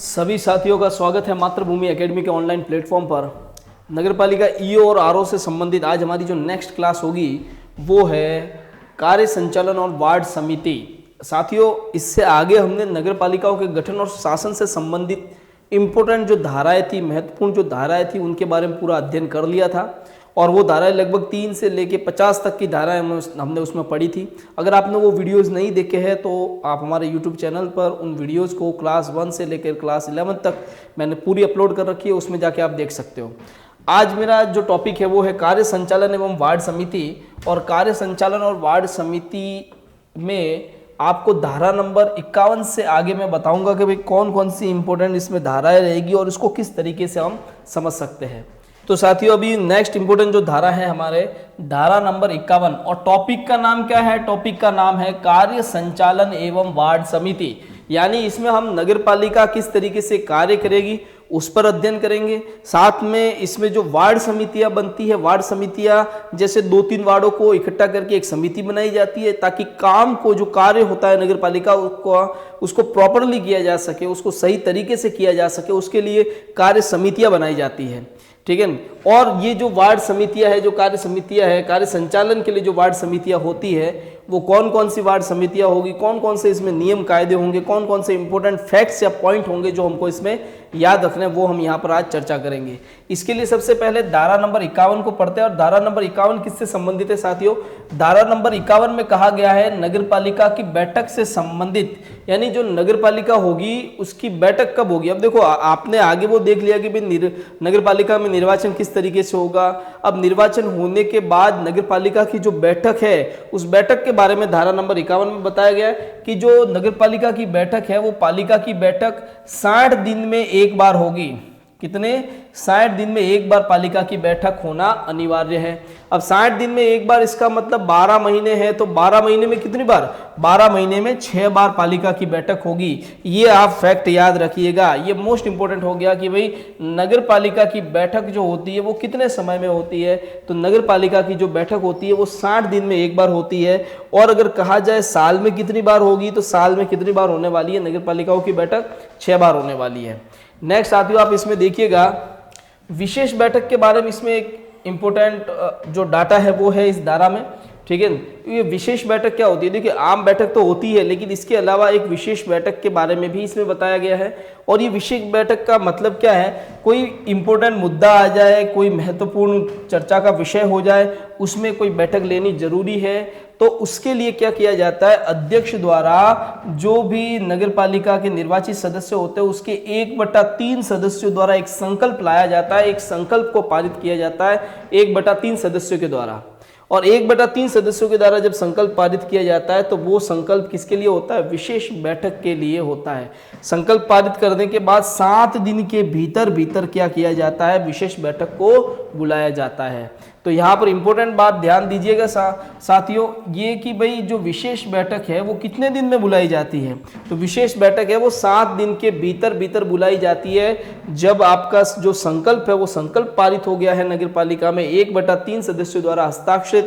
सभी साथियों का स्वागत है मातृभूमि एकेडमी के ऑनलाइन प्लेटफॉर्म पर। नगरपालिका ईओ और आरओ से संबंधित आज हमारी जो नेक्स्ट क्लास होगी वो है कार्य संचालन और वार्ड समिति। साथियों, इससे आगे हमने नगरपालिकाओं के गठन और शासन से संबंधित इम्पोर्टेंट जो धाराएं थी, महत्वपूर्ण जो धाराएं थी, उनके बारे में पूरा अध्ययन कर लिया था और वो धाराएं लगभग 3 से लेके 50 तक की धाराएं हमने उसमें पढ़ी थी। अगर आपने वो वीडियोस नहीं देखे हैं तो आप हमारे यूट्यूब चैनल पर उन वीडियोस को क्लास 1 से लेकर क्लास 11 तक मैंने पूरी अपलोड कर रखी है, उसमें जाके आप देख सकते हो। आज मेरा जो टॉपिक है वो है कार्य संचालन एवं वार्ड समिति। और कार्य संचालन और वार्ड समिति में आपको धारा नंबर 51 से आगे मैं बताऊंगा कि भाई कौन कौन सी इंपॉर्टेंट इसमें धाराएं रहेगी और इसको किस तरीके से हम समझ सकते हैं। तो साथियों, अभी नेक्स्ट इंपोर्टेंट जो धारा है हमारे धारा नंबर 51 और टॉपिक का नाम क्या है? टॉपिक का नाम है कार्य संचालन एवं वार्ड समिति। यानी इसमें हम नगरपालिका किस तरीके से कार्य करेगी उस पर अध्ययन करेंगे। साथ में इसमें जो वार्ड समितियां बनती है, वार्ड समितियां जैसे 2-3 वार्डों को इकट्ठा करके एक समिति बनाई जाती है ताकि काम को, जो कार्य होता है नगरपालिका उसको प्रॉपरली किया जा सके, उसको सही तरीके से किया जा सके, उसके लिए कार्य समितियां बनाई जाती है। ठीक है। और ये जो वार्ड समितियां है, जो कार्य समितियां है, कार्य संचालन के लिए जो वार्ड समितियां होती है वो कौन कौन सी वार्ड समितियां होगी, कौन कौन से इसमें नियम कायदे होंगे, कौन कौन से इंपॉर्टेंट फैक्ट्स या पॉइंट होंगे जो हमको इसमें याद रखने, वो हम यहाँ पर आज चर्चा करेंगे। इसके लिए सबसे पहले धारा नंबर 51 को पढ़ते हैं। और धारा नंबर 51 किससे संबंधित है साथियों? धारा नंबर 51 में कहा गया है नगरपालिका की बैठक से संबंधित, यानी जो नगरपालिका होगी उसकी बैठक कब होगी। अब देखो, आपने आगे वो देख लिया कि भाई नगरपालिका में निर्वाचन किस तरीके से होगा। अब निर्वाचन होने के बाद नगरपालिका की जो बैठक है उस बैठक के बारे में धारा नंबर 51 में बताया गया है कि जो नगरपालिका की बैठक है वो पालिका की बैठक 60 दिन में एक बार होगी। कितने? 60 दिन में एक बार पालिका की बैठक होना अनिवार्य है। अब 60 दिन में एक बार, इसका मतलब 12 महीने हैं, तो 12 महीने में कितनी बार? 12 महीने में 6 बार पालिका की बैठक होगी। ये आप फैक्ट याद रखिएगा, ये मोस्ट इंपॉर्टेंट हो गया कि भाई नगर पालिका की बैठक जो होती है वो कितने समय में होती है। तो नगर पालिका की जो बैठक होती है वो 60 दिन में एक बार होती है। और अगर कहा जाए साल में कितनी बार होगी, तो साल में कितनी बार होने वाली है नगर पालिकाओं की बैठक? 6 बार होने वाली है। नेक्स्ट साथियों, आप इसमें देखिएगा विशेष बैठक के बारे में, इसमें एक इंपॉर्टेंट जो डाटा है वो है इस धारा में। ठीक है। ये विशेष बैठक क्या होती है? देखिए, आम बैठक तो होती है लेकिन इसके अलावा एक विशेष बैठक के बारे में भी इसमें बताया गया है। और ये विशेष बैठक का मतलब क्या है? कोई इंपॉर्टेंट मुद्दा आ जाए, कोई महत्वपूर्ण चर्चा का विषय हो जाए, उसमें कोई बैठक लेनी जरूरी है, तो उसके लिए क्या किया जाता है? अध्यक्ष द्वारा जो भी नगरपालिका के निर्वाचित सदस्य होते हैं उसके 1/3 सदस्यों द्वारा एक संकल्प लाया जाता है, एक संकल्प को पारित किया जाता है 1/3 सदस्यों के द्वारा। और 1/3 सदस्यों के द्वारा जब संकल्प पारित किया जाता है तो वो संकल्प किसके लिए होता है? विशेष बैठक के लिए होता है। संकल्प पारित करने के बाद 7 दिन के भीतर क्या किया जाता है? विशेष बैठक को बुलाया जाता है। तो यहाँ पर इंपॉर्टेंट बात ध्यान दीजिएगा साथियों, ये कि भाई जो विशेष बैठक है वो कितने दिन में बुलाई जाती है? तो विशेष बैठक है वो 7 दिन के भीतर बुलाई जाती है। जब आपका जो संकल्प है वो संकल्प पारित हो गया है नगरपालिका में, 1/3 सदस्यों द्वारा हस्ताक्षरित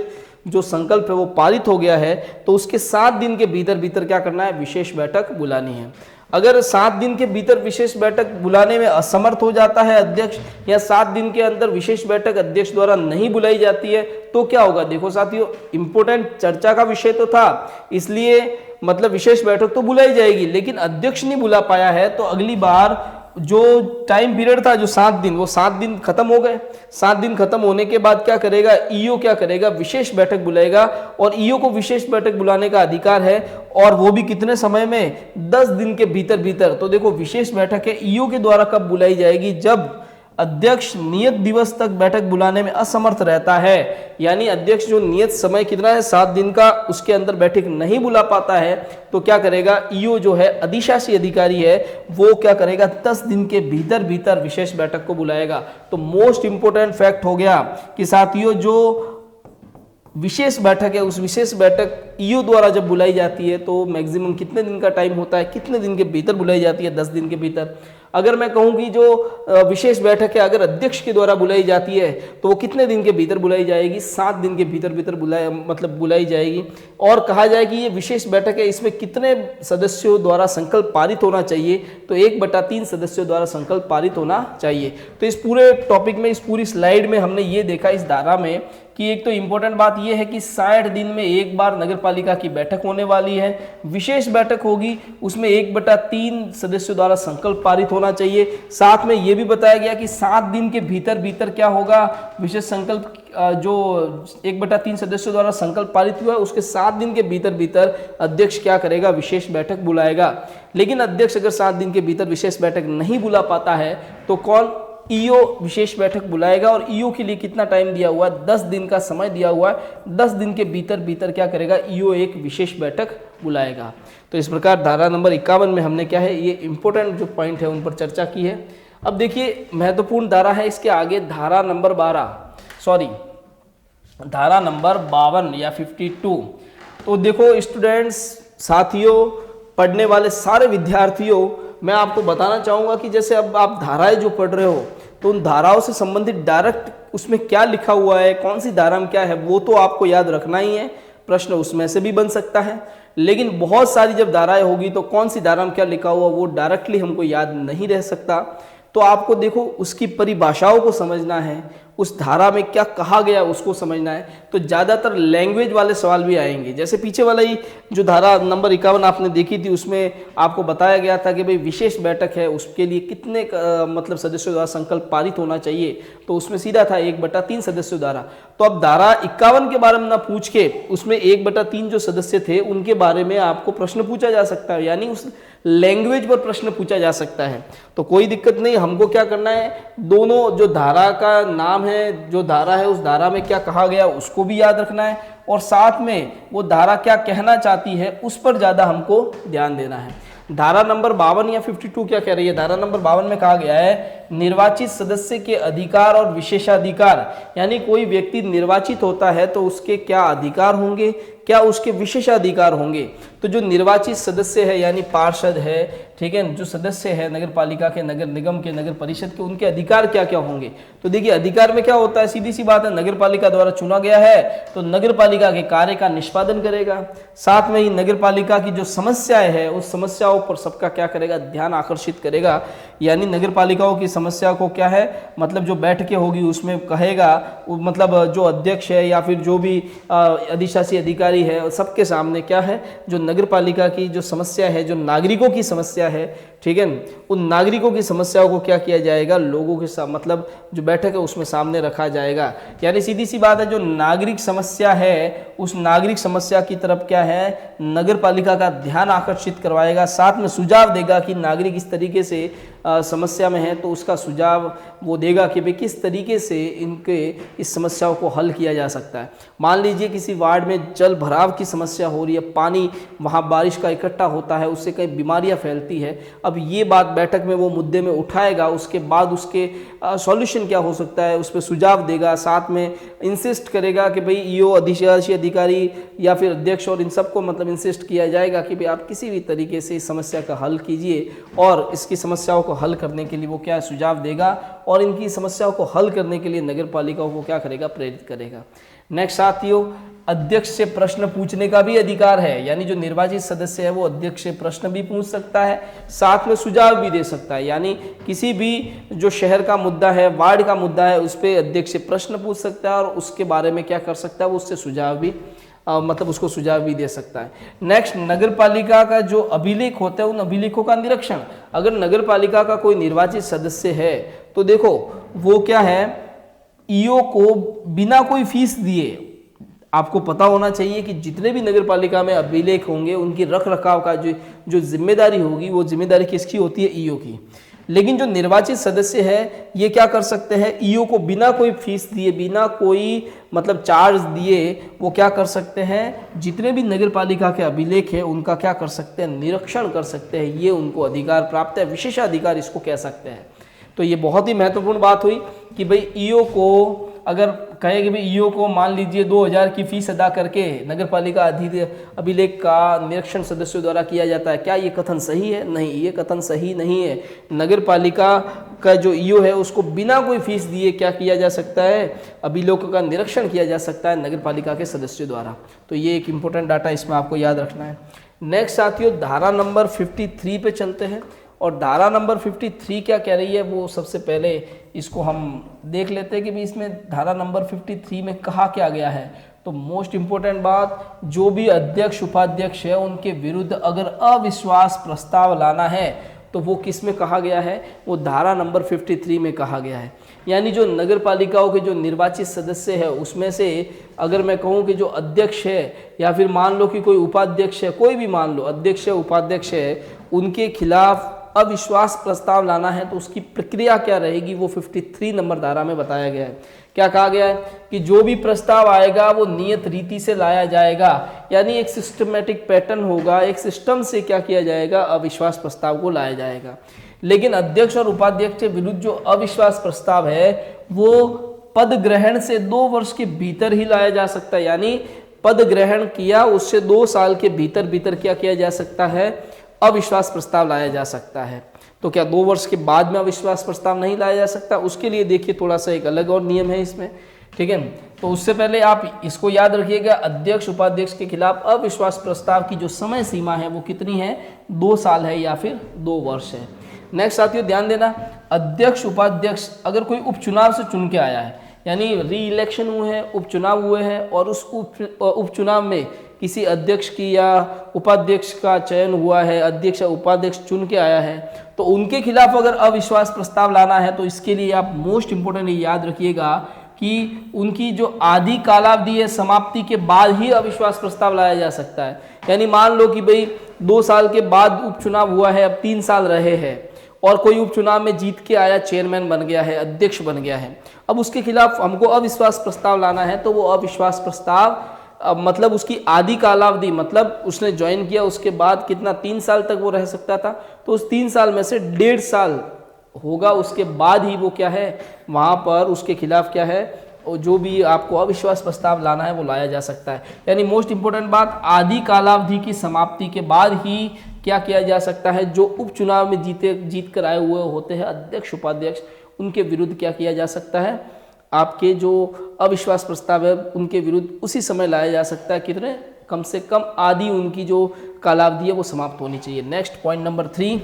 जो संकल्प है वो पारित हो गया है, तो उसके 7 दिन के भीतर क्या करना है? विशेष बैठक बुलानी है। अगर 7 दिन के भीतर विशेष बैठक बुलाने में असमर्थ हो जाता है अध्यक्ष, या 7 दिन के अंदर विशेष बैठक अध्यक्ष द्वारा नहीं बुलाई जाती है, तो क्या होगा? देखो साथियों, इंपॉर्टेंट चर्चा का विषय तो था, इसलिए मतलब विशेष बैठक तो बुलाई जाएगी, लेकिन अध्यक्ष नहीं बुला पाया है तो अगली बार जो टाइम पीरियड था जो 7 दिन, वो 7 दिन खत्म हो गए। 7 दिन खत्म होने के बाद क्या करेगा? ईओ क्या करेगा? विशेष बैठक बुलाएगा। और ईओ को विशेष बैठक बुलाने का अधिकार है, और वो भी कितने समय में? 10 दिन के भीतर। तो देखो, विशेष बैठक है ईओ के द्वारा कब बुलाई जाएगी? जब अध्यक्ष नियत दिवस तक बैठक बुलाने में असमर्थ रहता है, यानी अध्यक्ष जो नियत समय कितना है 7 दिन का, उसके अंदर बैठक नहीं बुला पाता है, तो क्या करेगा? ईओ जो है अधिशासी अधिकारी है वो क्या करेगा? 10 दिन के भीतर विशेष बैठक को बुलाएगा। तो मोस्ट इंपोर्टेंट फैक्ट हो गया कि साथियों, जो विशेष बैठक है, उस विशेष बैठक ईओ द्वारा जब बुलाई जाती है तो मैक्सिमम कितने दिन का टाइम होता है, कितने दिन के भीतर बुलाई जाती है, 10 दिन के भीतर। अगर मैं कहूँ कि जो विशेष बैठक है अगर अध्यक्ष के द्वारा बुलाई जाती है तो वो कितने दिन के भीतर बुलाई जाएगी, 7 दिन के भीतर बुलाई जाएगी। और कहा जाए कि ये विशेष बैठक है, इसमें कितने सदस्यों द्वारा संकल्प पारित होना चाहिए, तो 1/3 सदस्यों द्वारा संकल्प पारित होना चाहिए। तो इस पूरे टॉपिक में, इस पूरी स्लाइड में हमने ये देखा इस धारा में कि एक तो इम्पोर्टेंट बात यह है कि 60 दिन में एक बार नगर पालिका की बैठक होने वाली है, विशेष बैठक होगी, उसमें 1/3 सदस्यों द्वारा संकल्प पारित होना चाहिए। साथ में यह भी बताया गया कि 7 दिन के भीतर क्या होगा, विशेष संकल्प जो 1/3 सदस्यों द्वारा संकल्प पारित हुआ है उसके 7 दिन के भीतर अध्यक्ष क्या करेगा, विशेष बैठक बुलाएगा। लेकिन अध्यक्ष अगर 7 दिन के भीतर विशेष बैठक नहीं बुला पाता है तो कौन, ईओ विशेष बैठक बुलाएगा। और ईओ के लिए कितना टाइम दिया हुआ है, 10 दिन का समय दिया हुआ है। 10 दिन के भीतर क्या करेगा, ईओ एक विशेष बैठक बुलाएगा। तो इस प्रकार धारा नंबर 51 में हमने क्या है, ये इंपॉर्टेंट जो पॉइंट है उन पर चर्चा की है। अब देखिए महत्वपूर्ण धारा है इसके आगे धारा नंबर 52 या 52। तो देखो स्टूडेंट्स, साथियों, पढ़ने वाले सारे विद्यार्थियों, मैं आपको बताना चाहूँगा कि जैसे अब आप धाराएं जो पढ़ रहे हो तो उन धाराओं से संबंधित डायरेक्ट उसमें क्या लिखा हुआ है, कौन सी धारा में क्या है, वो तो आपको याद रखना ही है, प्रश्न उसमें से भी बन सकता है। लेकिन बहुत सारी जब धाराएं होगी तो कौन सी धारा में क्या लिखा हुआ वो डायरेक्टली हमको याद नहीं रह सकता। तो आपको देखो उसकी परिभाषाओं को समझना है, उस धारा में क्या कहा गया उसको समझना है। तो ज़्यादातर लैंग्वेज वाले सवाल भी आएंगे। जैसे पीछे वाला ही जो धारा नंबर 51 आपने देखी थी उसमें आपको बताया गया था कि भाई विशेष बैठक है उसके लिए कितने मतलब सदस्यों द्वारा संकल्प पारित होना चाहिए, तो उसमें सीधा था 1/3 सदस्यों द्वारा। तो अब धारा 51 के बारे में ना पूछ के उसमें 1/3 जो सदस्य थे उनके बारे में आपको प्रश्न पूछा जा सकता है, यानी उस लैंग्वेज पर प्रश्न पूछा जा सकता है। तो कोई दिक्कत नहीं, हमको क्या करना है, दोनों जो धारा का नाम है, जो धारा है उस धारा में क्या कहा गया उसको भी याद रखना है, और साथ में वो धारा क्या कहना चाहती है उस पर ज़्यादा हमको ध्यान देना है। धारा नंबर 52 या 52 क्या कह रही है, धारा नंबर 52 में कहा गया है निर्वाचित सदस्य के अधिकार और विशेषाधिकार, यानी कोई व्यक्ति निर्वाचित होता है तो उसके क्या अधिकार होंगे, क्या उसके विशेषाधिकार होंगे। तो जो निर्वाचित सदस्य है यानी पार्षद है, ठीक है, जो सदस्य है नगर पालिका के, नगर निगम के, नगर परिषद के, उनके अधिकार क्या क्या होंगे। तो देखिए अधिकार में क्या होता है, सीधी सी बात है, नगर पालिका द्वारा चुना गया है तो नगर पालिका के कार्य का निष्पादन करेगा। साथ में ही नगर पालिका की जो समस्याएं है उस समस्याओं पर सबका क्या करेगा, ध्यान आकर्षित करेगा। यानी नगर पालिकाओं की समस्या को क्या है, मतलब जो बैठकें होगी उसमें कहेगा, मतलब जो अध्यक्ष है या फिर जो भी अधिशासी अधिकारी है सबके सामने क्या है, जो नगर पालिका की जो समस्या है, जो नागरिकों की समस्या है, ठीक है, उन नागरिकों की समस्याओं को क्या किया जाएगा, लोगों के साथ मतलब जो बैठक है उसमें सामने रखा जाएगा। यानी सीधी सी बात है, जो नागरिक समस्या है उस नागरिक समस्या की तरफ क्या है, नगर पालिका का ध्यान आकर्षित करवाएगा। साथ में सुझाव देगा कि नागरिक इस तरीके से समस्या में है तो उसका सुझाव वो देगा कि भाई किस तरीके से इनके इस समस्याओं को हल किया जा सकता है। मान लीजिए किसी वार्ड में जल भराव की समस्या हो रही है, पानी वहाँ बारिश का इकट्ठा होता है, उससे कई बीमारियाँ फैलती है। अब ये बात बैठक में वो मुद्दे में उठाएगा, उसके बाद उसके सॉल्यूशन क्या हो सकता है उस पर सुझाव देगा। साथ में इंसिस्ट करेगा कि भाई ईओ, अधिशासी अधिकारी या फिर अध्यक्ष और इन सबको मतलब इंसिस्ट किया जाएगा कि भाई आप किसी भी तरीके से इस समस्या का हल कीजिए, और इसकी समस्याओं को हल करने के लिए वो क्या सुझाव देगा और इनकी समस्याओं को हल करने के लिए नगर पालिकाओं को क्या करेगा, प्रेरित करेगा। नेक्स्ट साथियों, अध्यक्ष से प्रश्न पूछने का भी अधिकार है, यानी जो निर्वाचित सदस्य है वो अध्यक्ष से प्रश्न भी पूछ सकता है, साथ में सुझाव भी दे सकता है। यानी किसी भी जो शहर का मुद्दा है, वार्ड का मुद्दा है, उस पर अध्यक्ष से प्रश्न पूछ सकता है और उसके बारे में क्या कर सकता है, वो उससे सुझाव भी मतलब उसको सुझाव भी दे सकता है। नेक्स्ट, नगर पालिका का जो अभिलेख होता है उन अभिलेखों का निरीक्षण। अगर नगर पालिका का कोई निर्वाचित सदस्य है तो देखो वो क्या है, ईओ को बिना कोई फीस दिए, आपको पता होना चाहिए कि जितने भी नगर पालिका में अभिलेख होंगे उनकी रख रखाव का जो जिम्मेदारी होगी वो जिम्मेदारी किसकी होती है, ईओ की। लेकिन जो निर्वाचित सदस्य है ये क्या कर सकते हैं, ईओ को बिना कोई फीस दिए, बिना कोई मतलब चार्ज दिए वो क्या कर सकते हैं, जितने भी नगर पालिका के अभिलेख है उनका क्या कर सकते हैं, निरीक्षण कर सकते हैं। ये उनको अधिकार प्राप्त है, विशेषाधिकार इसको कह सकते हैं। तो ये बहुत ही महत्वपूर्ण बात हुई कि भाई ईओ को अगर कहे कि भाई ईओ को मान लीजिए 2000 की फीस अदा करके नगर पालिका अभिलेख का निरीक्षण सदस्यों द्वारा किया जाता है, क्या ये कथन सही है? नहीं, ये कथन सही नहीं है। नगर पालिका का जो ईओ है उसको बिना कोई फीस दिए क्या किया जा सकता है? अभिलेखों का निरीक्षण किया जा सकता है नगर पालिका के सदस्यों द्वारा। तो ये एक इंपॉर्टेंट डाटा इसमें आपको याद रखना है। नेक्स्ट साथियों, धारा नंबर 53 पे चलते हैं। और धारा नंबर 53 क्या कह रही है वो सबसे पहले इसको हम देख लेते हैं कि भी इसमें धारा नंबर 53 में कहा क्या गया है। तो मोस्ट इम्पोर्टेंट बात, जो भी अध्यक्ष उपाध्यक्ष है उनके विरुद्ध अगर अविश्वास प्रस्ताव लाना है तो वो किस में कहा गया है? वो धारा नंबर 53 में कहा गया है। यानी जो नगर पालिकाओं के जो निर्वाचित सदस्य है उसमें से अगर मैं कहूँ कि जो अध्यक्ष है या फिर मान लो कि कोई उपाध्यक्ष है, कोई भी मान लो अध्यक्ष है उपाध्यक्ष है, उनके खिलाफ अविश्वास प्रस्ताव लाना है तो उसकी प्रक्रिया क्या रहेगी वो 53 नंबर धारा में बताया गया है। क्या कहा गया है कि जो भी प्रस्ताव आएगा वो नियत रीति से लाया जाएगा, यानी एक सिस्टमेटिक पैटर्न होगा, एक सिस्टम से क्या किया जाएगा? अविश्वास प्रस्ताव को लाया जाएगा। लेकिन अध्यक्ष और उपाध्यक्ष के विरुद्ध जो अविश्वास प्रस्ताव है वो पद ग्रहण से 2 वर्ष के भीतर ही लाया जा सकता है। यानी पद ग्रहण किया उससे 2 साल के भीतर क्या किया जा सकता है? अविश्वास प्रस्ताव लाया जा सकता है। तो क्या 2 वर्ष के बाद में अविश्वास प्रस्ताव नहीं लाया जा सकता? उसके लिए देखिए थोड़ा सा एक अलग और नियम है इसमें, ठीक है। तो उससे पहले आप इसको याद रखिएगा, अध्यक्ष उपाध्यक्ष के खिलाफ अविश्वास प्रस्ताव की जो समय सीमा है वो कितनी है? 2 साल है या फिर 2 वर्ष है। नेक्स्ट साथियों ध्यान देना, अध्यक्ष उपाध्यक्ष अगर कोई उपचुनाव से चुन के आया है, यानी री इलेक्शन हुए हैं, उपचुनाव हुए हैं और उस उपचुनाव में किसी अध्यक्ष की या उपाध्यक्ष का चयन हुआ है, अध्यक्ष या उपाध्यक्ष चुन के आया है, तो उनके खिलाफ अगर अविश्वास प्रस्ताव लाना है तो इसके लिए आप मोस्ट इंपोर्टेंट याद रखिएगा कि उनकी जो आधी कालावधि है समाप्ति के बाद ही अविश्वास प्रस्ताव लाया जा सकता है। यानी मान लो कि भाई 2 साल के बाद उपचुनाव हुआ है, अब 3 साल रहे हैं और कोई उपचुनाव में जीत के आया, चेयरमैन बन गया है, अध्यक्ष बन गया है, अब उसके खिलाफ हमको अविश्वास प्रस्ताव लाना है तो वो अविश्वास प्रस्ताव मतलब उसकी आधी कालावधि, मतलब उसने ज्वाइन किया उसके बाद कितना 3 साल तक वो रह सकता था, तो उस 3 साल में से 1.5 साल होगा, उसके बाद ही वो क्या है वहाँ पर उसके खिलाफ क्या है और जो भी आपको अविश्वास प्रस्ताव लाना है वो लाया जा सकता है। यानी मोस्ट इंपोर्टेंट बात, आधी कालावधि की समाप्ति के बाद ही क्या किया जा सकता है? जो उपचुनाव में जीत कर आए हुए होते हैं अध्यक्ष उपाध्यक्ष, उनके विरुद्ध क्या किया जा सकता है? आपके जो अविश्वास प्रस्ताव है उनके विरुद्ध उसी समय लाया जा सकता है। कितने? कम से कम आधी उनकी जो कालावधि है वो समाप्त होनी चाहिए। नेक्स्ट पॉइंट नंबर 3,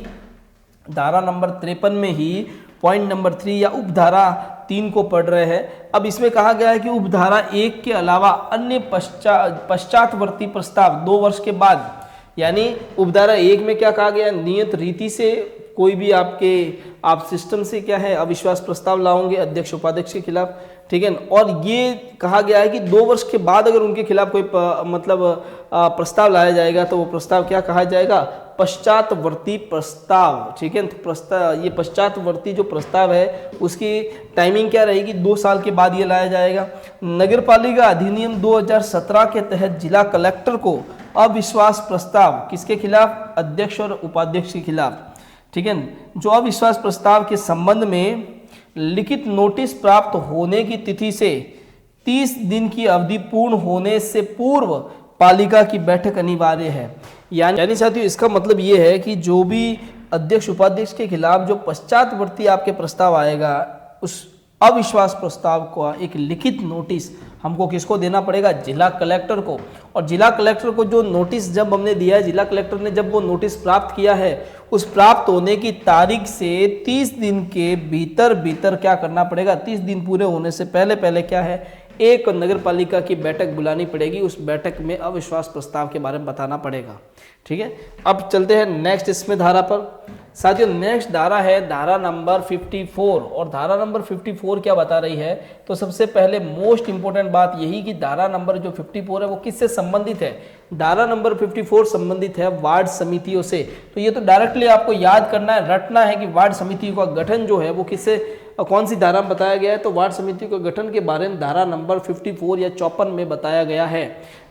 धारा नंबर 53 में ही पॉइंट नंबर 3 या उपधारा 3 को पढ़ रहे हैं। अब इसमें कहा गया है कि उपधारा 1 के अलावा अन्य पश्चातवर्ती प्रस्ताव 2 वर्ष के बाद, यानी उपधारा 1 में क्या कहा गया? नियत रीति से कोई भी आप सिस्टम से क्या है अविश्वास प्रस्ताव लाओगे अध्यक्ष उपाध्यक्ष के खिलाफ, ठीक है। और ये कहा गया है कि 2 वर्ष के बाद अगर उनके खिलाफ कोई प्रस्ताव लाया जाएगा तो वो प्रस्ताव क्या कहा जाएगा? पश्चातवर्ती प्रस्ताव, ठीक है। तो ये पश्चातवर्ती जो प्रस्ताव है उसकी टाइमिंग क्या रहेगी? 2 साल के बाद ये लाया जाएगा। नगरपालिका अधिनियम 2017 के तहत जिला कलेक्टर को अविश्वास प्रस्ताव किसके खिलाफ? अध्यक्ष और उपाध्यक्ष के खिलाफ, ठीक है। जो अविश्वास प्रस्ताव के संबंध में लिखित नोटिस प्राप्त होने की तिथि से 30 दिन की अवधि पूर्ण होने से पूर्व पालिका की बैठक अनिवार्य है। यानी साथियों इसका मतलब ये है कि जो भी अध्यक्ष उपाध्यक्ष के खिलाफ जो पश्चातवर्ती आपके प्रस्ताव आएगा उस अविश्वास प्रस्ताव को एक लिखित नोटिस हमको किसको देना पड़ेगा? जिला कलेक्टर को। और जिला कलेक्टर को जो नोटिस जब हमने दिया है, जिला कलेक्टर ने जब वो नोटिस प्राप्त किया है उस प्राप्त होने की तारीख से 30 दिन के भीतर क्या करना पड़ेगा? 30 दिन पूरे होने से पहले क्या है? एक नगर पालिका की बैठक बुलानी पड़ेगी, उस बैठक में अविश्वास प्रस्ताव के बारे में बताना पड़ेगा, ठीक है। अब चलते हैं नेक्स्ट इसमें धारा पर। साथियों नेक्स्ट धारा है धारा नंबर 54। और धारा नंबर 54 क्या बता रही है? तो सबसे पहले मोस्ट इंपोर्टेंट बात यही कि धारा नंबर जो 54 है वो किससे संबंधित है? धारा नंबर 54 संबंधित है वार्ड समितियों से। तो ये तो डायरेक्टली आपको याद करना है, रटना है कि वार्ड समितियों का गठन जो है वो किससे कौन सी धारा में बताया गया है? तो वार्ड समिति के गठन के बारे में धारा नंबर 54 या 54 में बताया गया है।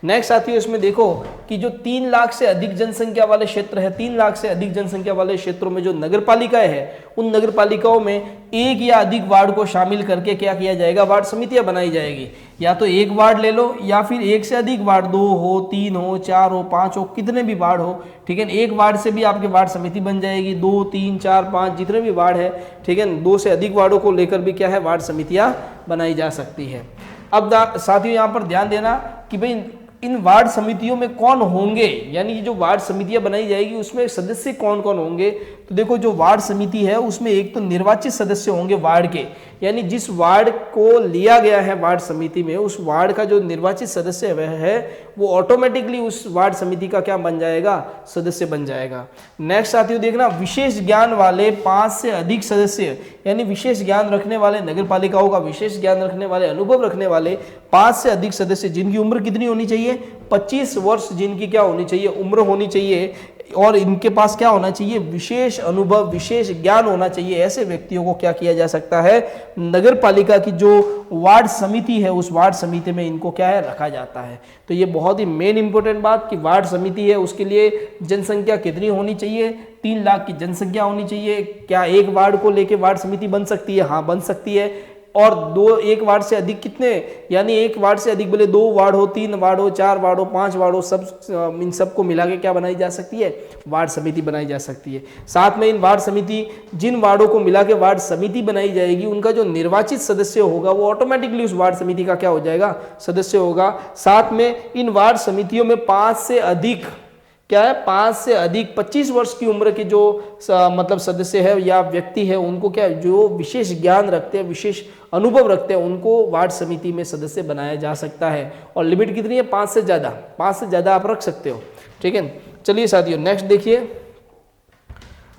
नेक्स्ट साथियों इसमें देखो कि जो 3 लाख से अधिक जनसंख्या वाले क्षेत्र है, 3 लाख से अधिक जनसंख्या वाले क्षेत्रों में जो नगर पालिकाएं है उन नगर पालिकाओं में एक या अधिक वार्ड को शामिल करके क्या किया जाएगा, वार्ड समितियां बनाई जाएगी। या तो एक वार्ड ले लो या फिर एक से अधिक वार्ड, 2 हो, 3 हो, 4 हो, 5 हो, कितने भी वार्ड हो, ठीक है। एक वार्ड से भी आपके वार्ड समिति बन जाएगी, 2, 3, 4, 5 जितने भी वार्ड है, ठीक है। 2 से अधिक वार्डों को लेकर भी क्या है, वार्ड समितियां बनाई जा सकती है। अब साथियों यहाँ पर ध्यान देना कि भाई इन वार्ड समितियों में कौन होंगे, यानी जो वार्ड समितियां बनाई जाएगी उसमें सदस्य कौन कौन होंगे। तो देखो जो वार्ड समिति है उसमें एक तो निर्वाचित सदस्य होंगे वार्ड के, यानी जिस वार्ड को लिया गया है वार्ड समिति में, उस वार्ड का जो निर्वाचित सदस्य है वो ऑटोमेटिकली उस वार्ड समिति का क्या बन जाएगा, सदस्य बन जाएगा। नेक्स्ट साथियों देखना, विशेष ज्ञान वाले 5 से अधिक सदस्य, यानी विशेष ज्ञान रखने वाले नगर पालिकाओं का विशेष ज्ञान रखने वाले, अनुभव रखने वाले 5 से अधिक सदस्य, जिनकी उम्र कितनी होनी चाहिए, 25 वर्ष जिनकी क्या होनी चाहिए, उम्र होनी चाहिए, और इनके पास क्या होना चाहिए, विशेष अनुभव, विशेष ज्ञान होना चाहिए। ऐसे व्यक्तियों को क्या किया जा सकता है, नगर पालिका की जो वार्ड समिति है उस वार्ड समिति में इनको क्या है, रखा जाता है। तो ये बहुत ही मेन इंपॉर्टेंट बात कि वार्ड समिति है उसके लिए जनसंख्या कितनी होनी चाहिए, 3 लाख की जनसंख्या होनी चाहिए। क्या एक वार्ड को लेके वार्ड समिति बन सकती है, हाँ बन सकती है। और एक वार्ड से अधिक कितने, यानी एक वार्ड से अधिक बोले 2 वार्ड हो, 3 वार्ड हो, 4 वार्ड हो, 5 वार्ड हो, सब इन सबको मिला के क्या बनाई जा सकती है, वार्ड समिति बनाई जा सकती है। साथ में इन वार्ड समिति, जिन वार्डों को मिला के वार्ड समिति बनाई जाएगी, उनका जो निर्वाचित सदस्य होगा वो ऑटोमेटिकली उस वार्ड समिति का क्या हो जाएगा, सदस्य होगा। साथ में इन वार्ड समितियों में 5 से अधिक क्या है, 5 से अधिक 25 वर्ष की उम्र के जो मतलब सदस्य है या व्यक्ति है, उनको क्या, जो विशेष ज्ञान रखते हैं, विशेष अनुभव रखते हैं, उनको वार्ड समिति में सदस्य बनाया जा सकता है। और लिमिट कितनी है, 5 से ज़्यादा, 5 से ज़्यादा आप रख सकते हो, ठीक है। चलिए साथियों नेक्स्ट देखिए।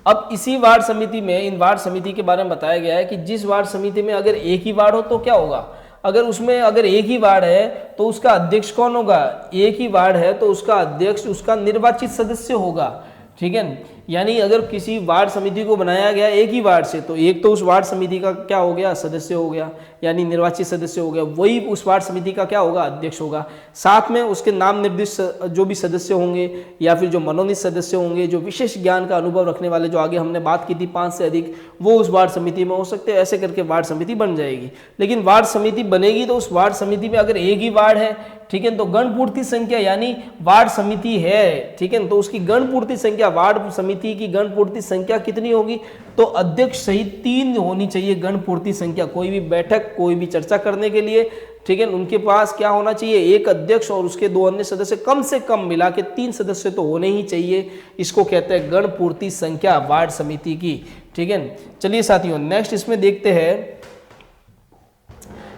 अब इसी वार्ड समिति में, इन वार्ड समिति के बारे में बताया गया है कि जिस वार्ड समिति में अगर एक ही वार्ड हो तो क्या होगा, अगर उसमें अगर एक ही वार्ड है तो उसका अध्यक्ष कौन होगा, एक ही वार्ड है तो उसका अध्यक्ष उसका निर्वाचित सदस्य होगा, ठीक है। यानी अगर किसी वार्ड समिति को बनाया गया एक ही वार्ड से, तो एक तो उस वार्ड समिति का क्या हो गया, सदस्य हो गया, यानी निर्वाचित सदस्य हो गया, वही उस वार्ड समिति का क्या होगा, अध्यक्ष होगा। साथ में उसके नाम निर्दिष्ट जो भी सदस्य होंगे या फिर जो मनोनीत सदस्य होंगे, जो विशेष ज्ञान का अनुभव रखने वाले, जो आगे हमने बात की थी 5 से अधिक, वो उस वार्ड समिति में हो सकते हैं। ऐसे करके वार्ड समिति बन जाएगी। लेकिन वार्ड समिति बनेगी तो उस वार्ड समिति में अगर एक ही वार्ड है, ठीक है, तो गणपूर्ति संख्या, यानी वार्ड समिति है, ठीक है, तो उसकी गणपूर्ति संख्या, वार्ड समिति की गणपूर्ति संख्या कितनी होगी, तो अध्यक्ष सहित 3 होनी चाहिए गणपूर्ति संख्या। कोई भी बैठक, कोई भी चर्चा करने के लिए, ठीक है, उनके पास क्या होना चाहिए, एक अध्यक्ष और उसके 2 अन्य सदस्य, कम से कम मिला के 3 सदस्य तो होने ही चाहिए। इसको कहते हैं गणपूर्ति संख्या वार्ड समिति की, ठीक है। चलिए साथियों नेक्स्ट इसमें देखते हैं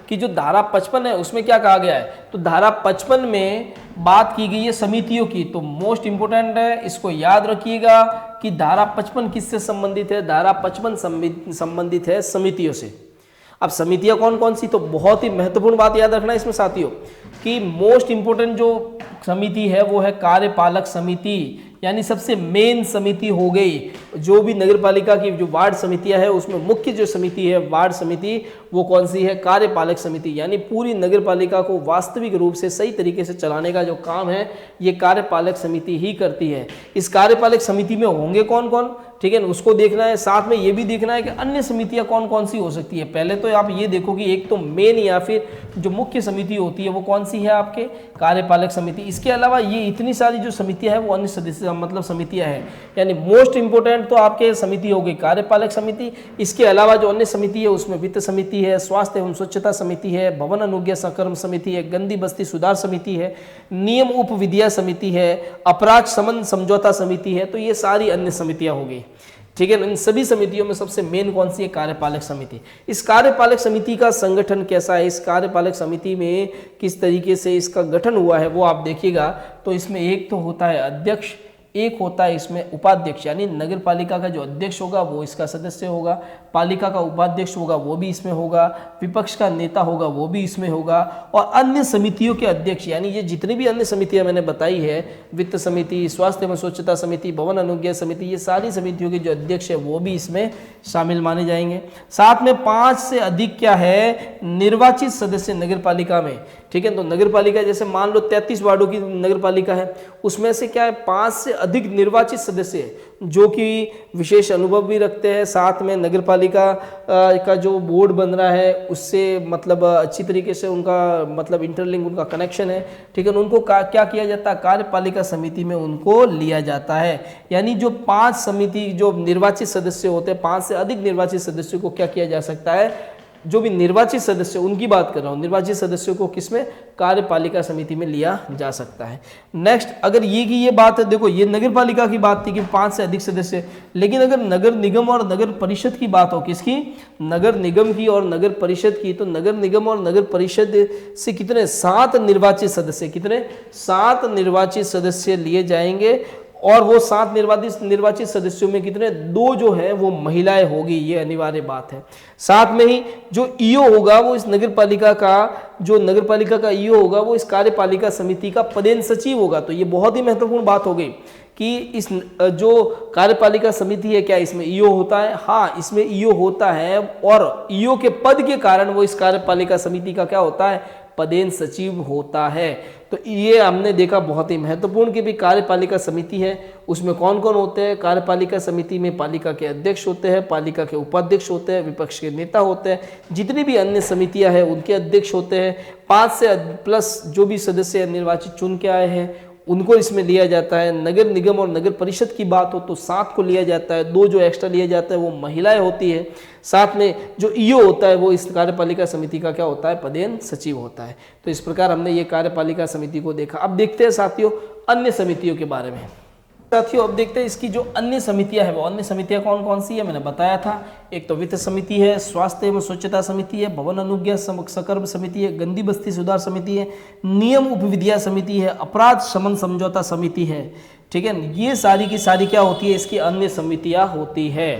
कि जो धारा 55 है उसमें क्या कहा गया है। तो धारा 55 में बात की गई है समितियों की, तो मोस्ट इंपोर्टेंट है, इसको याद रखिएगा कि धारा 55 किससे संबंधित है, धारा 55 संबंधित है समितियों से। अब समितियां कौन कौन सी, तो बहुत ही महत्वपूर्ण बात याद रखना इसमें साथियों कि मोस्ट इंपोर्टेंट जो समिति है वो है कार्यपालक समिति, यानी सबसे मेन समिति हो गई। जो भी नगर पालिका की जो वार्ड समितियां है उसमें मुख्य जो समिति है वार्ड समिति, वो कौन सी है, कार्यपालक समिति, यानी पूरी नगर पालिका को वास्तविक रूप से सही तरीके से चलाने का जो काम है ये कार्यपालक समिति ही करती है। इस कार्यपालक समिति में होंगे कौन कौन, ठीक है, उसको देखना है। साथ में ये भी देखना है कि अन्य समितियां कौन कौन सी हो सकती है। पहले तो आप ये देखो कि एक तो मेन या फिर जो मुख्य समिति होती है वो कौन सी है, आपके कार्यपालक समिति। इसके अलावा ये इतनी सारी जो समितियां हैं वो अन्य सदस्य मतलब समितियां हैं, यानी मोस्ट इंपोर्टेंट तो आपके समिति हो गई कार्यपालक समिति। इसके अलावा जो अन्य समिति है उसमें वित्त समिति है, स्वास्थ्य एवं स्वच्छता समिति है, भवन अनुज्ञा सकर्म समिति है, गंदी बस्ती सुधार समिति है, नियम उप विद्या समिति है, अपराध समन समझौता समिति है। तो ये सारी अन्य समितियां हो गई, ठीक है। इन सभी समितियों में सबसे मेन कौन सी है, कार्यपालक समिति। इस कार्यपालक समिति का संगठन कैसा है, इस कार्यपालक समिति में किस तरीके से इसका गठन हुआ है वो आप देखिएगा। तो इसमें एक तो होता है अध्यक्ष, एक होता है इसमें उपाध्यक्ष, यानी नगर पालिका का जो अध्यक्ष होगा वो इसका सदस्य होगा, पालिका का उपाध्यक्ष होगा वो भी इसमें होगा, विपक्ष का नेता होगा वो भी इसमें होगा, और अन्य समितियों के अध्यक्ष, यानी ये जितनी भी अन्य समितियां मैंने बताई है, वित्त समिति, स्वास्थ्य एवं स्वच्छता समिति, भवन अनुज्ञा समिति, ये सारी समितियों के जो अध्यक्ष है वो भी इसमें शामिल माने जाएंगे। साथ में 5 से अधिक क्या है, निर्वाचित सदस्य नगर पालिका में, ठीक है। तो नगर पालिका जैसे मान लो 33 वार्डों की नगर पालिका है, उसमें से क्या है 5 से अधिक निर्वाचित सदस्य हैं जो कि विशेष अनुभव भी रखते हैं, साथ में नगर पालिका का जो बोर्ड बन रहा है उससे मतलब अच्छी तरीके से उनका मतलब इंटरलिंक उनका कनेक्शन है, ठीक है। उनको क्या किया जाता है, कार्यपालिका समिति में उनको लिया जाता है। यानी जो 5 समिति जो निर्वाचित सदस्य होते हैं, 5 से अधिक निर्वाचित सदस्यों को क्या किया जा सकता है, जो भी निर्वाचित सदस्य उनकी बात कर रहा हूँ, निर्वाचित सदस्यों को किसमें, कार्यपालिका समिति में लिया जा सकता है। नेक्स्ट, अगर ये बात है, देखो ये नगर पालिका की बात थी कि 5 से अधिक सदस्य, लेकिन अगर नगर निगम और नगर परिषद की बात हो, किसकी, नगर निगम की और नगर परिषद की, तो नगर निगम और नगर परिषद से कितने 7 निर्वाचित सदस्य, कितने 7 निर्वाचित सदस्य लिए जाएंगे और वो 7 निर्वाचित सदस्यों में कितने 2 जो है वो महिलाएं होगी, ये अनिवार्य बात है। साथ में ही जो ईओ होगा वो इस नगर पालिका का ईओ होगा वो इस कार्यपालिका समिति का पदेन सचिव होगा। तो ये बहुत ही महत्वपूर्ण बात हो गई कि इस जो कार्यपालिका समिति है क्या इसमें ईओ होता है, हाँ इसमें ईओ होता है और ईओ के पद के कारण वो इस कार्यपालिका समिति का क्या होता है, पदेन सचिव होता है। तो ये हमने देखा बहुत ही महत्वपूर्ण कि भी कार्यपालिका समिति है उसमें कौन कौन होते हैं। कार्यपालिका समिति में पालिका के अध्यक्ष होते हैं, पालिका के उपाध्यक्ष होते हैं, विपक्ष के नेता होते हैं, जितनी भी अन्य समितियां हैं उनके अध्यक्ष होते हैं, 5 से प्लस जो भी सदस्य निर्वाचित चुन के आए हैं उनको इसमें लिया जाता है। नगर निगम और नगर परिषद की बात हो तो 7 को लिया जाता है, 2 जो एक्स्ट्रा लिया जाता है वो महिलाएं होती है। साथ में जो ईओ होता है वो इस कार्यपालिका समिति का क्या होता है, पदेन सचिव होता है। तो इस प्रकार हमने ये कार्यपालिका समिति को देखा। अब देखते हैं साथियों अन्य समितियों के बारे में। साथियों अब देखते हैं इसकी जो अन्य समितियां हैं वो अन्य समितियां कौन कौन सी है, मैंने बताया था। एक तो वित्त समिति है, स्वास्थ्य एवं स्वच्छता समिति है, भवन अनुज्ञा सकर्म समिति है, गंदी बस्ती सुधार समिति है, नियम उपविद्या समिति है, अपराध शमन समझौता समिति है, ठीक है। ये सारी की सारी क्या होती है, इसकी अन्य समितियां होती है।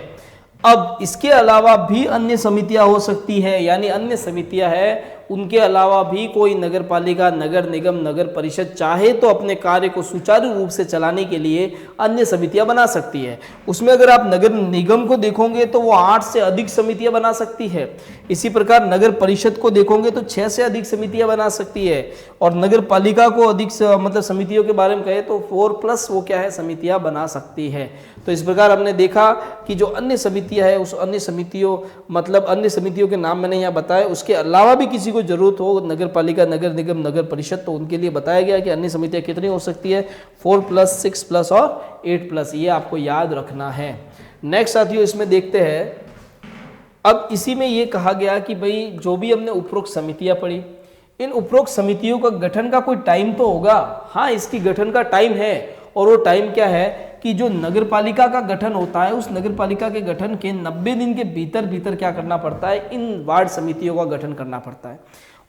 अब इसके अलावा भी अन्य समितियां हो सकती है, यानी अन्य समितियां है उनके अलावा भी कोई नगर पालिका, नगर निगम, नगर परिषद चाहे तो अपने कार्य को सुचारू रूप से चलाने के लिए अन्य समितियां बना सकती है। उसमें अगर आप नगर निगम को देखोगे तो वो 8 से अधिक समितियां बना सकती है। इसी प्रकार नगर परिषद को देखोगे तो 6 से अधिक समितियां बना सकती है। और नगर पालिका को अधिक मतलब समितियों के बारे में कहे तो 4+ वो क्या है, समितियां बना सकती है। तो इस प्रकार हमने देखा कि जो अन्य समितियां है उस अन्य समितियों के नाम मैंने यहाँ बताए। उसके अलावा भी किसी को जरूरत हो नगर पालिका, नगर निगम, नगर परिषद, तो उनके लिए बताया गया कि अन्य समितियां कितनी हो सकती है, 4+, 6+ और 8+, ये आपको याद रखना है। नेक्स्ट साथियों इसमें देखते हैं, अब इसी में ये कहा गया कि भाई जो भी हमने उपरोक्त समितियां पढ़ी, इन उपरोक्त समितियों का गठन का कोई टाइम तो होगा। हाँ, इसकी गठन का टाइम है और वो टाइम क्या है कि जो नगर पालिका का गठन होता है उस नगर पालिका के गठन के 90 दिन के भीतर क्या करना पड़ता है, इन वार्ड समितियों का गठन करना पड़ता है।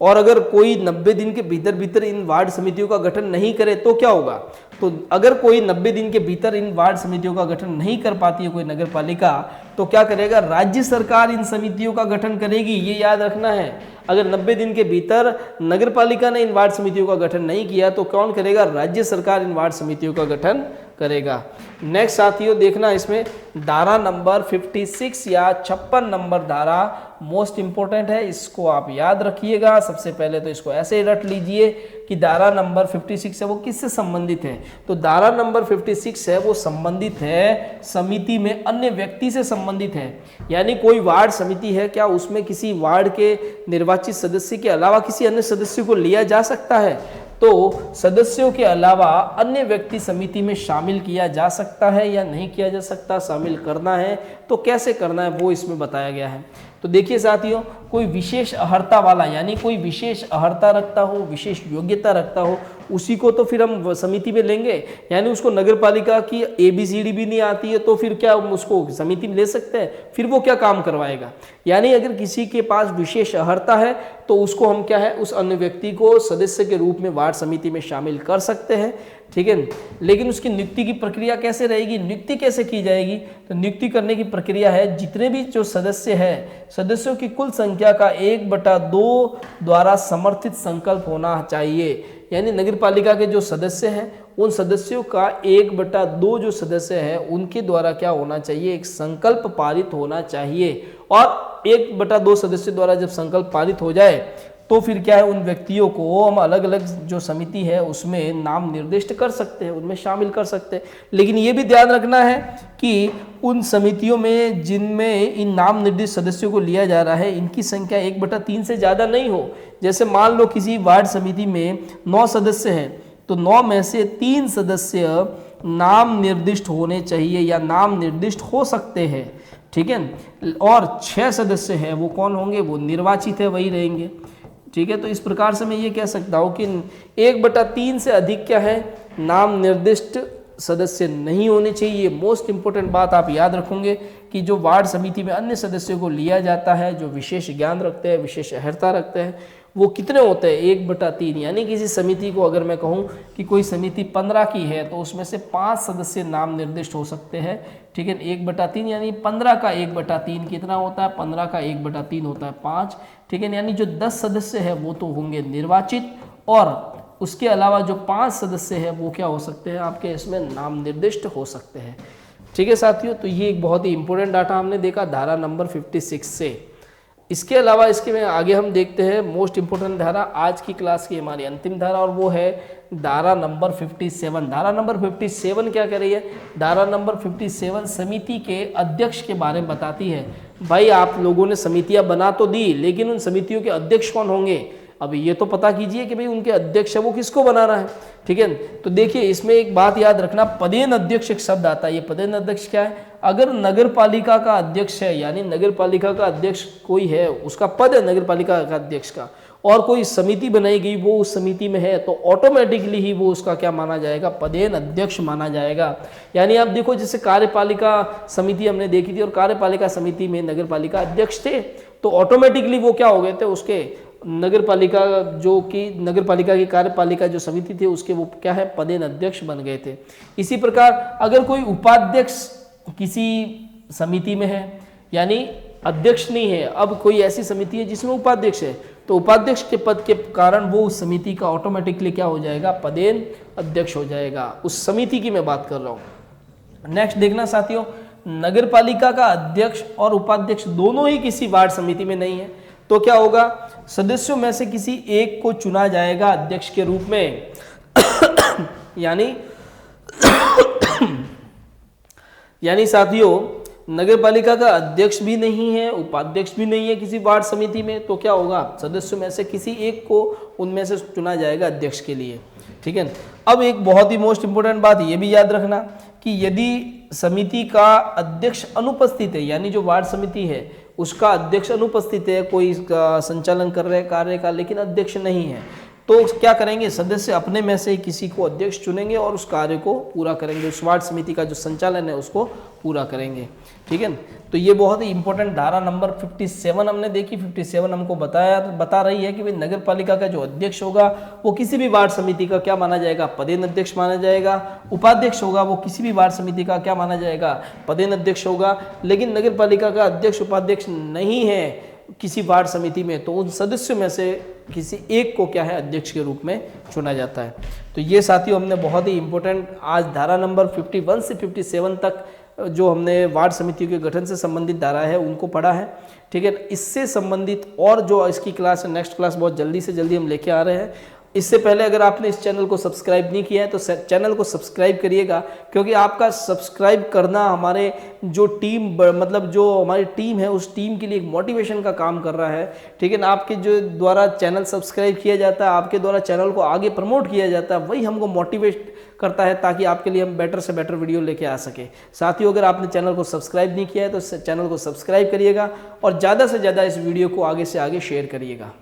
और अगर कोई 90 दिन के भीतर इन वार्ड समितियों का गठन नहीं करे तो क्या होगा, तो अगर कोई 90 दिन के भीतर इन वार्ड समितियों का गठन नहीं कर पाती है कोई नगर पालिका, तो क्या करेगा, राज्य सरकार इन समितियों का गठन करेगी, ये याद रखना है। अगर 90 दिन के भीतर नगर पालिका ने इन वार्ड समितियों का गठन नहीं किया तो कौन करेगा, राज्य सरकार इन वार्ड समितियों का गठन करेगा। नेक्स्ट साथियों देखना इसमें धारा नंबर 56 या 56 नंबर धारा मोस्ट इंपॉर्टेंट है, इसको आप याद रखिएगा। सबसे पहले तो इसको ऐसे ही रट लीजिए कि धारा नंबर 56 है वो किससे संबंधित है, तो धारा नंबर 56 है वो संबंधित है समिति में अन्य व्यक्ति से संबंधित है। यानी कोई वार्ड समिति है क्या, उसमें किसी वार्ड के निर्वाचित सदस्य के अलावा किसी अन्य सदस्य को लिया जा सकता है, तो सदस्यों के अलावा अन्य व्यक्ति समिति में शामिल किया जा सकता है या नहीं किया जा सकता। शामिल करना है तो कैसे करना है वो इसमें बताया गया है। तो देखिए साथियों, कोई विशेष अर्हता वाला यानी कोई विशेष अर्हता रखता हो, विशेष योग्यता रखता हो, उसी को तो फिर हम समिति में लेंगे। यानी उसको नगर पालिका की ABCD भी नहीं आती है तो फिर क्या हम उसको समिति में ले सकते हैं, फिर वो क्या काम करवाएगा। यानी अगर किसी के पास विशेष अर्हता है तो उसको हम क्या है, उस अन्य व्यक्ति को सदस्य के रूप में वार्ड समिति में शामिल कर सकते हैं, ठीक है। लेकिन उसकी नियुक्ति की प्रक्रिया कैसे रहेगी, नियुक्ति कैसे की जाएगी, तो नियुक्ति करने की प्रक्रिया है जितने भी जो सदस्य है, सदस्यों की कुल संख्या का 1/2 द्वारा समर्थित संकल्प होना चाहिए। यानी नगर पालिका के जो सदस्य हैं उन सदस्यों का 1/2 जो सदस्य हैं उनके द्वारा क्या होना चाहिए, एक संकल्प पारित होना चाहिए। और 1/2 सदस्य द्वारा जब संकल्प पारित हो जाए तो फिर क्या है, उन व्यक्तियों को हम अलग अलग जो समिति है उसमें नाम निर्दिष्ट कर सकते हैं, उनमें शामिल कर सकते हैं। लेकिन ये भी ध्यान रखना है कि उन समितियों में जिनमें इन नाम निर्दिष्ट सदस्यों को लिया जा रहा है, इनकी संख्या 1/3 से ज़्यादा नहीं हो। जैसे मान लो किसी वार्ड समिति में 9 सदस्य हैं, तो 9 में से 3 सदस्य नाम निर्दिष्ट होने चाहिए या नाम निर्दिष्ट हो सकते हैं, ठीक है। और 6 सदस्य हैं, वो कौन होंगे, वो निर्वाचित है, वही रहेंगे, ठीक है। तो इस प्रकार से मैं ये कह सकता हूँ कि 1/3 से अधिक क्या है, नाम निर्दिष्ट सदस्य नहीं होने चाहिए। मोस्ट इंपॉर्टेंट बात आप याद रखोगे कि जो वार्ड समिति में अन्य सदस्यों को लिया जाता है, जो विशेष ज्ञान रखते हैं, विशेष अर्हता रखते हैं, वो कितने होते हैं, 1/3। यानी किसी समिति को अगर मैं कहूँ कि कोई समिति 15 की है तो उसमें से 5 सदस्य नाम निर्दिष्ट हो सकते हैं, ठीक है। 1/3 यानी 15 का 1/3 कितना होता है, 15 का 1/3 होता है 5, ठीक है। यानी जो 10 सदस्य है वो तो होंगे निर्वाचित, और उसके अलावा जो 5 सदस्य हैं वो क्या हो सकते हैं, आपके इसमें नाम निर्दिष्ट हो सकते हैं, ठीक है साथियों। तो ये एक बहुत ही इंपॉर्टेंट डाटा हमने देखा धारा नंबर 56 से। इसके अलावा इसके में आगे हम देखते हैं मोस्ट इंपोर्टेंट धारा, आज की क्लास की हमारी अंतिम धारा, और वो है धारा नंबर 57। धारा नंबर 57 क्या कह रही है, धारा नंबर 57 समिति के अध्यक्ष के बारे में बताती है। भाई आप लोगों ने समितियां बना तो दी, लेकिन उन समितियों के अध्यक्ष कौन होंगे, अब ये तो पता कीजिए कि भाई उनके अध्यक्ष है वो किसको बनाना है, ठीक है। तो देखिए इसमें एक बात याद रखना, पदेन अध्यक्ष एक शब्द आता है। ये पदेन अध्यक्ष क्या है, अगर नगर पालिका का अध्यक्ष है, यानी नगर पालिका का अध्यक्ष कोई है, उसका पद है नगर पालिका का अध्यक्ष का, और कोई समिति बनाई गई वो उस समिति में है, तो ऑटोमेटिकली ही वो उसका क्या माना जाएगा, पदेन अध्यक्ष माना जाएगा। यानी आप देखो जैसे कार्यपालिका समिति हमने देखी थी, और कार्यपालिका समिति में नगर पालिका अध्यक्ष थे, तो ऑटोमेटिकली वो क्या हो गए थे, उसके नगर पालिका जो कि नगर पालिका की कार्यपालिका जो समिति थी उसके वो क्या है, पदेन अध्यक्ष बन गए थे। इसी प्रकार अगर कोई उपाध्यक्ष किसी समिति में है, यानी अध्यक्ष नहीं है, अब कोई ऐसी समिति है जिसमें उपाध्यक्ष है, तो उपाध्यक्ष के पद के कारण वो उस समिति का ऑटोमेटिकली क्या हो जाएगा, पदेन अध्यक्ष हो जाएगा। उस समिति की मैं बात कर रहा हूँ। नेक्स्ट देखना साथियों, नगर पालिका का अध्यक्ष और उपाध्यक्ष दोनों ही किसी वार्ड समिति में नहीं है, तो क्या होगा, सदस्यों में से किसी एक को चुना जाएगा अध्यक्ष के रूप में। यानी साथियों नगर पालिका का अध्यक्ष भी नहीं है, उपाध्यक्ष भी नहीं है किसी वार्ड समिति में, तो क्या होगा, सदस्यों में से किसी एक को उनमें से चुना जाएगा अध्यक्ष के लिए, ठीक है। अब एक बहुत ही मोस्ट इंपोर्टेंट बात ये भी याद रखना कि यदि समिति का अध्यक्ष अनुपस्थित है, यानी जो वार्ड समिति है उसका अध्यक्ष अनुपस्थित है, कोई इसका संचालन कर रहे कार्य का लेकिन अध्यक्ष नहीं है, तो क्या करेंगे, सदस्य अपने में से किसी को अध्यक्ष चुनेंगे और उस कार्य को पूरा करेंगे, उस वार्ड समिति का जो संचालन है उसको पूरा करेंगे, ठीक है। तो ये बहुत ही इंपॉर्टेंट धारा नंबर 57 हमने देखी। 57 हमको बता रही है कि भाई नगर पालिका का जो अध्यक्ष होगा वो किसी भी वार्ड समिति का क्या माना जाएगा, पदेन अध्यक्ष माना जाएगा। उपाध्यक्ष होगा वो किसी भी वार्ड समिति का क्या माना जाएगा, पदेन अध्यक्ष होगा। लेकिन नगर पालिका का अध्यक्ष उपाध्यक्ष नहीं है किसी वार्ड समिति में, तो उन सदस्यों में से किसी एक को क्या है, अध्यक्ष के रूप में चुना जाता है। तो ये साथियों हमने बहुत ही इंपॉर्टेंट आज धारा नंबर 51 से 57 तक जो हमने वार्ड समितियों के गठन से संबंधित धारा है उनको पढ़ा है, ठीक है। इससे संबंधित और जो इसकी क्लास है, नेक्स्ट क्लास बहुत जल्दी से जल्दी हम लेके आ रहे हैं। इससे पहले अगर आपने इस चैनल को सब्सक्राइब नहीं किया है तो चैनल को सब्सक्राइब करिएगा, क्योंकि आपका सब्सक्राइब करना हमारे जो टीम मतलब जो हमारी टीम है उस टीम के लिए एक मोटिवेशन का काम कर रहा है, ठीक है ना। आपके जो द्वारा चैनल सब्सक्राइब किया जाता है, आपके द्वारा चैनल को आगे प्रमोट किया जाता है, वही हमको मोटिवेट करता है ताकि आपके लिए हम बेटर से बेटर वीडियो लेके आ सके। साथियों अगर आपने चैनल को सब्सक्राइब नहीं किया है तो चैनल को सब्सक्राइब करिएगा और ज़्यादा से ज़्यादा इस वीडियो को आगे से आगे शेयर करिएगा।